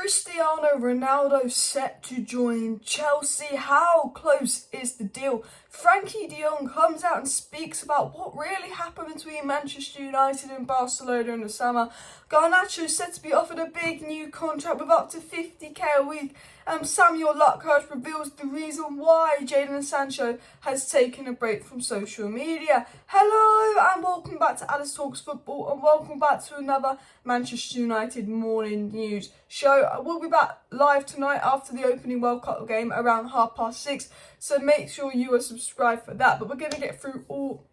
Cristiano Ronaldo set to join Chelsea. How close is the deal? Frankie de Jong comes out and speaks about what really happened between Manchester United and Barcelona in the summer. Garnacho is said to be offered a big new contract with up to 50k a week. Samuel Luckhurst reveals the reason why Jadon Sancho has taken a break from social media. Hello and welcome back to Alice Talks Football and welcome back to another Manchester United morning news show. We'll be back live tonight after the opening World Cup game around 6:30, so make sure you are subscribed for that. But we're going to get through all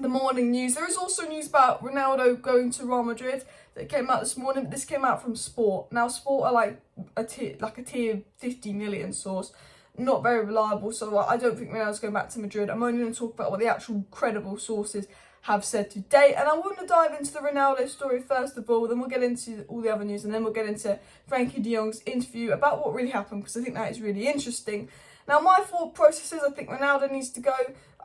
the morning news. There is also news about Ronaldo going to Real Madrid that came out this morning. This came out from Sport. Now, Sport are like a tier 50 million source, not very reliable. So I don't think Ronaldo's going back to Madrid. I'm only going to talk about what the actual credible sources have said today. And I want to dive into the Ronaldo story first of all, then we'll get into all the other news, and then we'll get into Frankie de Jong's interview about what really happened, because I think that is really interesting. Now, my thought process is I think Ronaldo needs to go.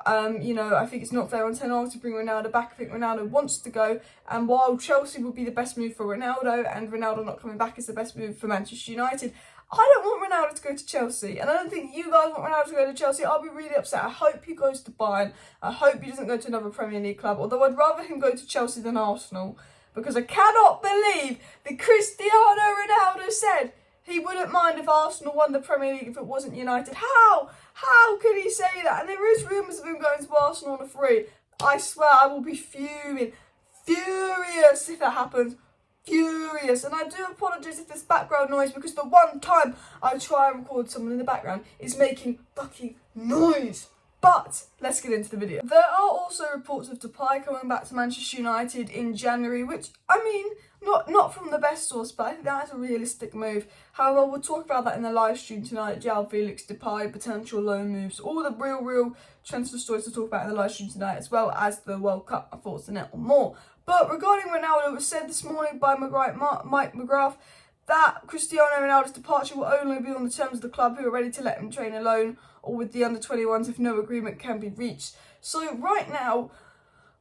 I think it's not fair on Ten Hag to bring Ronaldo back. I think Ronaldo wants to go. And while Chelsea would be the best move for Ronaldo, and Ronaldo not coming back is the best move for Manchester United, I don't want Ronaldo to go to Chelsea. And I don't think you guys want Ronaldo to go to Chelsea. I'll be really upset. I hope he goes to Bayern. I hope he doesn't go to another Premier League club. Although I'd rather him go to Chelsea than Arsenal. Because I cannot believe that Cristiano Ronaldo said he wouldn't mind if Arsenal won the Premier League if it wasn't United. How could he say that? And there is rumours of him going to Arsenal on a free. I swear I will be furious if that happens. Furious. And I do apologise if there's background noise, because the one time I try and record someone in the background is making fucking noise. But let's get into the video. There are also reports of Depay coming back to Manchester United in January, which, I mean, not from the best source, but I think that is a realistic move. However, we'll talk about that in the live stream tonight. João Felix, Depay, potential loan moves, all the real transfer stories to talk about in the live stream tonight, as well as the World Cup, my thoughts on it and more. But regarding Ronaldo, it was said this morning by Mike McGrath that Cristiano Ronaldo's departure will only be on the terms of the club, who are ready to let him train alone or with the under-21s if no agreement can be reached. So right now,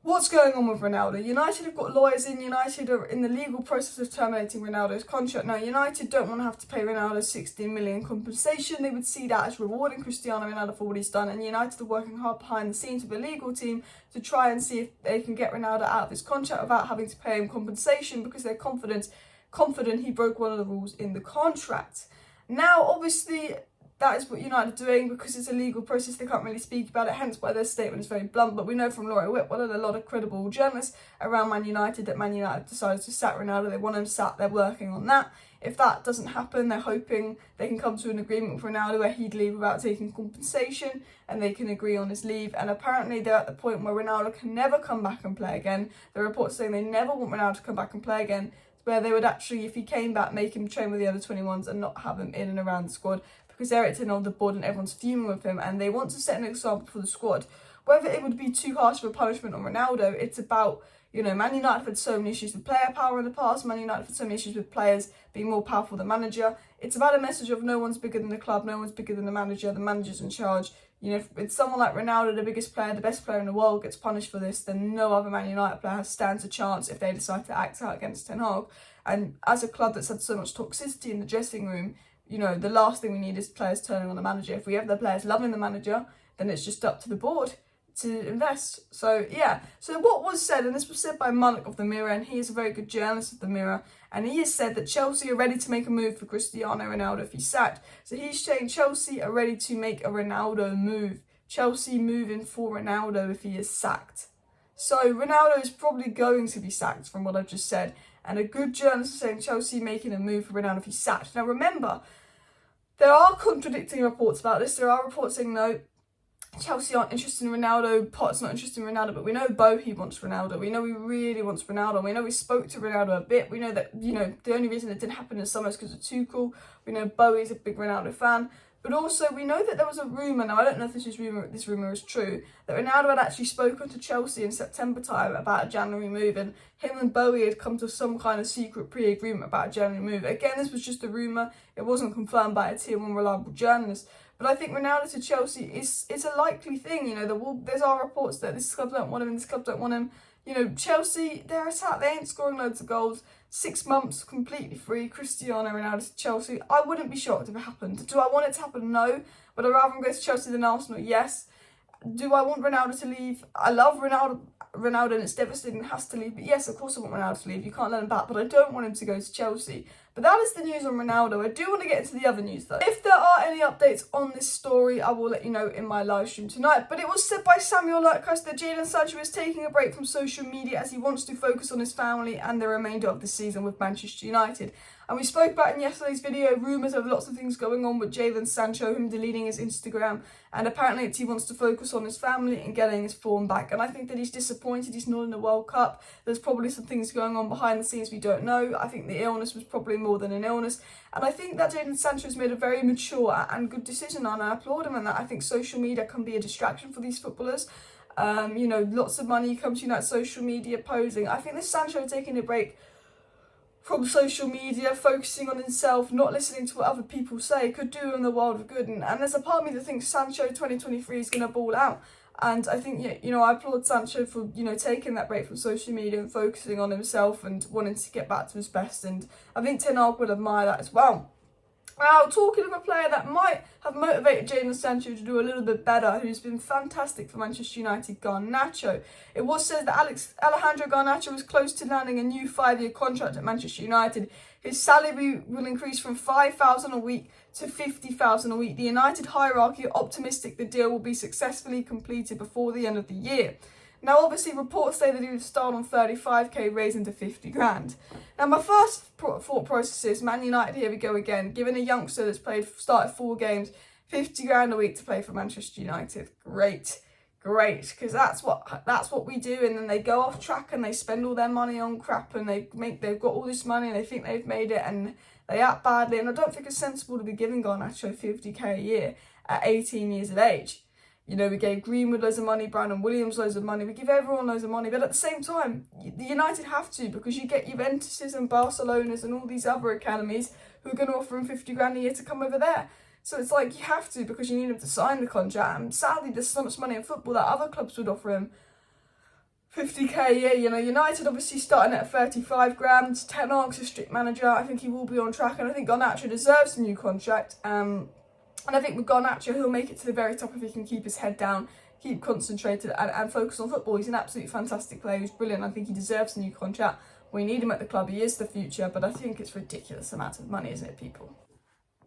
what's going on with Ronaldo? United have got lawyers in. United are in the legal process of terminating Ronaldo's contract. Now, United don't want to have to pay Ronaldo 16 million compensation. They would see that as rewarding Cristiano Ronaldo for what he's done. And United are working hard behind the scenes with the legal team to try and see if they can get Ronaldo out of his contract without having to pay him compensation, because they're confident he broke one of the rules in the contract. Now, obviously, that is what United are doing, because it's a legal process. They can't really speak about it, hence why their statement is very blunt. But we know from Laura Whitwell and a lot of credible journalists around Man United that Man United decided to sack Ronaldo. They want him sat. They're working on that. If that doesn't happen, they're hoping they can come to an agreement with Ronaldo where he'd leave without taking compensation, and they can agree on his leave. And apparently they're at the point where Ronaldo can never come back and play again. The reports saying they never want Ronaldo to come back and play again, where they would actually, if he came back, make him train with the other 21s and not have him in and around the squad, because Eric Ten Hag on the board and everyone's fuming with him, and they want to set an example for the squad. Whether it would be too harsh of a punishment on Ronaldo, it's about, Man United have had so many issues with player power in the past. Man United have had so many issues with players being more powerful than manager. It's about a message of no one's bigger than the club, no one's bigger than the manager's in charge. If it's someone like Ronaldo, the biggest player, the best player in the world, gets punished for this, then no other Man United player stands a chance if they decide to act out against Ten Hag. And as a club that's had so much toxicity in the dressing room, the last thing we need is players turning on the manager. If we have the players loving the manager, then it's just up to the board to invest. So, yeah. So what was said, and this was said by Malik of the Mirror, and he is a very good journalist of the Mirror, and he has said that Chelsea are ready to make a move for Cristiano Ronaldo if he's sacked. So he's saying Chelsea are ready to make a Ronaldo move. Chelsea moving for Ronaldo if he is sacked. So Ronaldo is probably going to be sacked from what I've just said. And a good journalist is saying Chelsea making a move for Ronaldo if he's sacked. Now remember, there are contradicting reports about this. There are reports saying no, Chelsea aren't interested in Ronaldo, Potter's not interested in Ronaldo, but we know Bowie wants Ronaldo. We know he really wants Ronaldo. We know we spoke to Ronaldo a bit. We know that, the only reason it didn't happen in the summer is because of Tuchel. We know Bowie's a big Ronaldo fan. But also, we know that there was a rumour, now I don't know if this rumour is true, that Ronaldo had actually spoken to Chelsea in September time about a January move, and him and Bowie had come to some kind of secret pre-agreement about a January move. Again, this was just a rumour. It wasn't confirmed by a tier 1 reliable journalist. But I think Ronaldo to Chelsea is a likely thing. There's our reports that this club don't want him and this club don't want him. Chelsea, they're attacked. They ain't scoring loads of goals. 6 months completely free, Cristiano Ronaldo to Chelsea. I wouldn't be shocked if it happened. Do I want it to happen? No. Would I rather him go to Chelsea than Arsenal? Yes. Do I want Ronaldo to leave? I love Ronaldo and it's devastating, has to leave. But yes, of course I want Ronaldo to leave. You can't let him back. But I don't want him to go to Chelsea. But that is the news on Ronaldo. I do want to get into the other news though. If there are any updates on this story, I will let you know in my live stream tonight. But it was said by Samuel Lucas that Jadon Sancho is taking a break from social media as he wants to focus on his family and the remainder of the season with Manchester United. And we spoke about in yesterday's video, rumours of lots of things going on with Jadon Sancho, him deleting his Instagram, and apparently he wants to focus on his family and getting his form back. And I think that he's disappointed he's not in the World Cup. There's probably some things going on behind the scenes we don't know. I think the illness was probably more than an illness. And I think that Jadon Sancho has made a very mature and good decision, and I applaud him in that. I think social media can be a distraction for these footballers. You know, lots of money comes to that social media posing. I think this Sancho taking a break from social media, focusing on himself, not listening to what other people say, could do him the world of good. And there's a part of me that thinks Sancho 2023 is going to ball out. And I think, you know, I applaud Sancho for, you know, taking that break from social media and focusing on himself and wanting to get back to his best. And I think Ten Hag will admire that as well. Now, talking of a player that might have motivated Jadon Sancho to do a little bit better, who's been fantastic for Manchester United, Garnacho. It was said that Alejandro Garnacho was close to landing a new 5-year contract at Manchester United. His salary will increase from $5,000 a week to $50,000 a week. The United hierarchy are optimistic the deal will be successfully completed before the end of the year. Now, obviously, reports say that he would start on 35k, raising to 50 grand. Now, my first thought process is Man United, here we go again. Giving a youngster that's started 4 games, 50 grand a week to play for Manchester United. Great, because that's what we do. And then they go off track and they spend all their money on crap, and they've got all this money and they think they've made it, and they act badly. And I don't think it's sensible to be giving Garnacho 50k a year at 18 years of age. You know, we gave Greenwood loads of money, Brandon Williams loads of money. We give everyone loads of money. But at the same time, the United have to, because you get Juventuses and Barcelonas and all these other academies who are going to offer him 50 grand a year to come over there. So it's like you have to, because you need him to sign the contract. And sadly, there's so much money in football that other clubs would offer him 50k a year. You know, United obviously starting at 35 grand. Ten Hag's a strict manager. I think he will be on track. And I think Garnacho deserves a new contract. And I think with Garnacho, he'll make it to the very top if he can keep his head down, keep concentrated and focus on football. He's an absolutely fantastic player. He's brilliant. I think he deserves a new contract. We need him at the club. He is the future, but I think it's ridiculous amount of money, isn't it, people?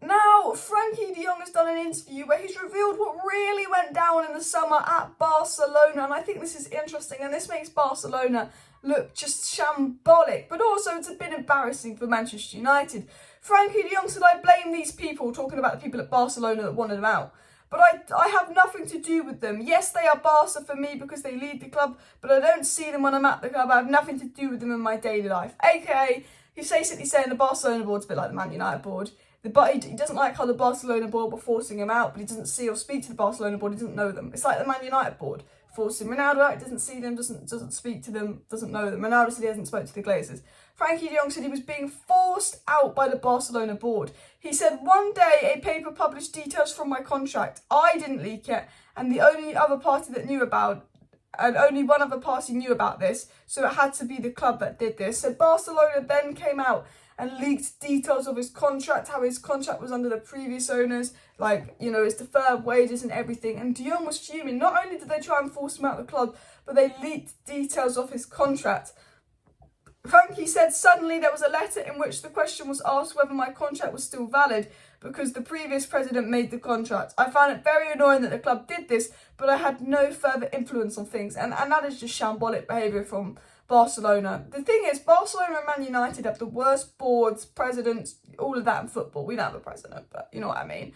Now, Frankie de Jong has done an interview where he's revealed what really went down in the summer at Barcelona. And I think this is interesting, and this makes Barcelona look just shambolic, but also it's a bit embarrassing for Manchester United. Frankie de Jong said, I blame these people, talking about the people at Barcelona that wanted him out. But I have nothing to do with them. Yes, they are Barca for me because they lead the club, but I don't see them when I'm at the club. I have nothing to do with them in my daily life. AKA, he's basically saying the Barcelona board's a bit like the Man United board. But he doesn't like how the Barcelona board were forcing him out, but he doesn't see or speak to the Barcelona board. He doesn't know them. It's like the Man United board forcing Ronaldo out. He doesn't see them, doesn't speak to them, doesn't know them. Ronaldo said he hasn't spoken to the Glazers. Frankie de Jong said he was being forced out by the Barcelona board. He said, one day a paper published details from my contract. I didn't leak it, and the only other party that knew about, and only one other party knew about this, so it had to be the club that did this. So Barcelona then came out and leaked details of his contract, how his contract was under the previous owners, like, you know, his deferred wages and everything. And de Jong was fuming. Not only did they try and force him out of the club, but they leaked details of his contract. Frankie said, suddenly there was a letter in which the question was asked whether my contract was still valid because the previous president made the contract. I found it very annoying that the club did this, but I had no further influence on things. And that is just shambolic behaviour from Barcelona. The thing is, Barcelona and Man United have the worst boards, presidents, all of that in football. We don't have a president, but you know what I mean.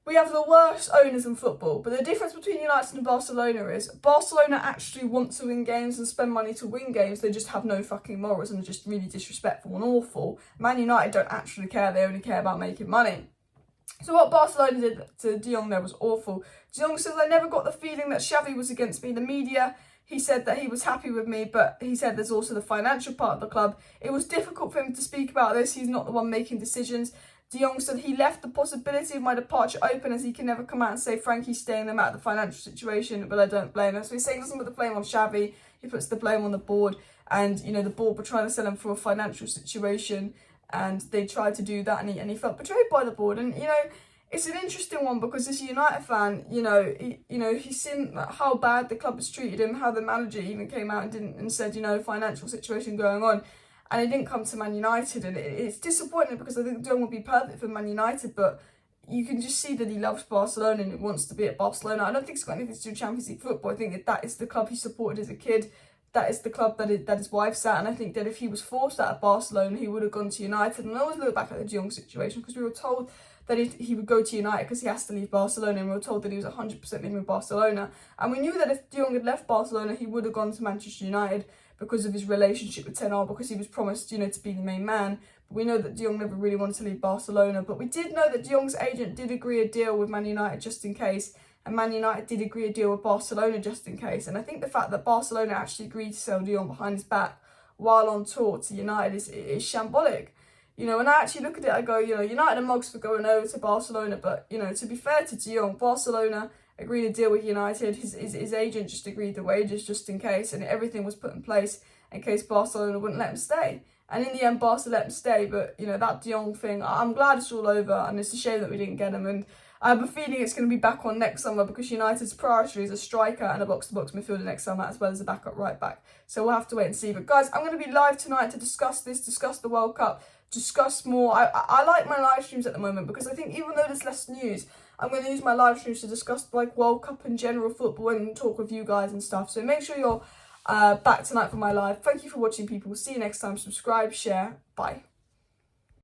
We have the worst owners in football, but the difference between United and Barcelona is Barcelona actually want to win games and spend money to win games. They just have no fucking morals and are just really disrespectful and awful. Man United don't actually care. They only care about making money. So what Barcelona did to de Jong there was awful. De Jong says, I never got the feeling that Xavi was against me. The media, he said that he was happy with me, but he said there's also the financial part of the club. It was difficult for him to speak about this. He's not the one making decisions. De Jong said he left the possibility of my departure open as he can never come out and say Frankie's staying them out of the financial situation, but I don't blame him. So he's saying he doesn't put the blame on Xavi, he puts the blame on the board. and the board were trying to sell him for a financial situation, and they tried to do that, and he felt betrayed by the board. And it's an interesting one because as a United fan, he's seen how bad the club has treated him, how the manager even came out and said, financial situation going on, and he didn't come to Man United, and it's disappointing because I think Jong would be perfect for Man United, but you can just see that he loves Barcelona and he wants to be at Barcelona. I don't think it's got anything to do with Champions League football. I think that is the club he supported as a kid. That is the club that his wife's at, and I think that if he was forced out of Barcelona, he would have gone to United. And I always look back at the Jong situation because we were told that he would go to United because he has to leave Barcelona, and we were told that he was 100% leaving Barcelona. And we knew that if Jong had left Barcelona, he would have gone to Manchester United because of his relationship with Ten Hag, because he was promised, to be the main man. But we know that De Jong never really wanted to leave Barcelona. But we did know that De Jong's agent did agree a deal with Man United just in case. And Man United did agree a deal with Barcelona just in case. And I think the fact that Barcelona actually agreed to sell De Jong behind his back while on tour to United is shambolic. When I actually look at it, I go, United and mugs for going over to Barcelona. But, to be fair to De Jong, Barcelona agreed a deal with United. His agent just agreed the wages just in case. And everything was put in place in case Barcelona wouldn't let him stay. And in the end, Barca let him stay. But, that De Jong thing, I'm glad it's all over. And it's a shame that we didn't get him. And I have a feeling it's going to be back on next summer because United's priority is a striker and a box-to-box midfielder next summer, as well as a backup right back. So we'll have to wait and see. But guys, I'm going to be live tonight to discuss this, discuss the World Cup, discuss more. I like my live streams at the moment because I think even though there's less news, I'm going to use my live streams to discuss World Cup and general football and talk with you guys and stuff. So make sure you're back tonight for my live. Thank you for watching, people. See you next time. Subscribe, share. Bye.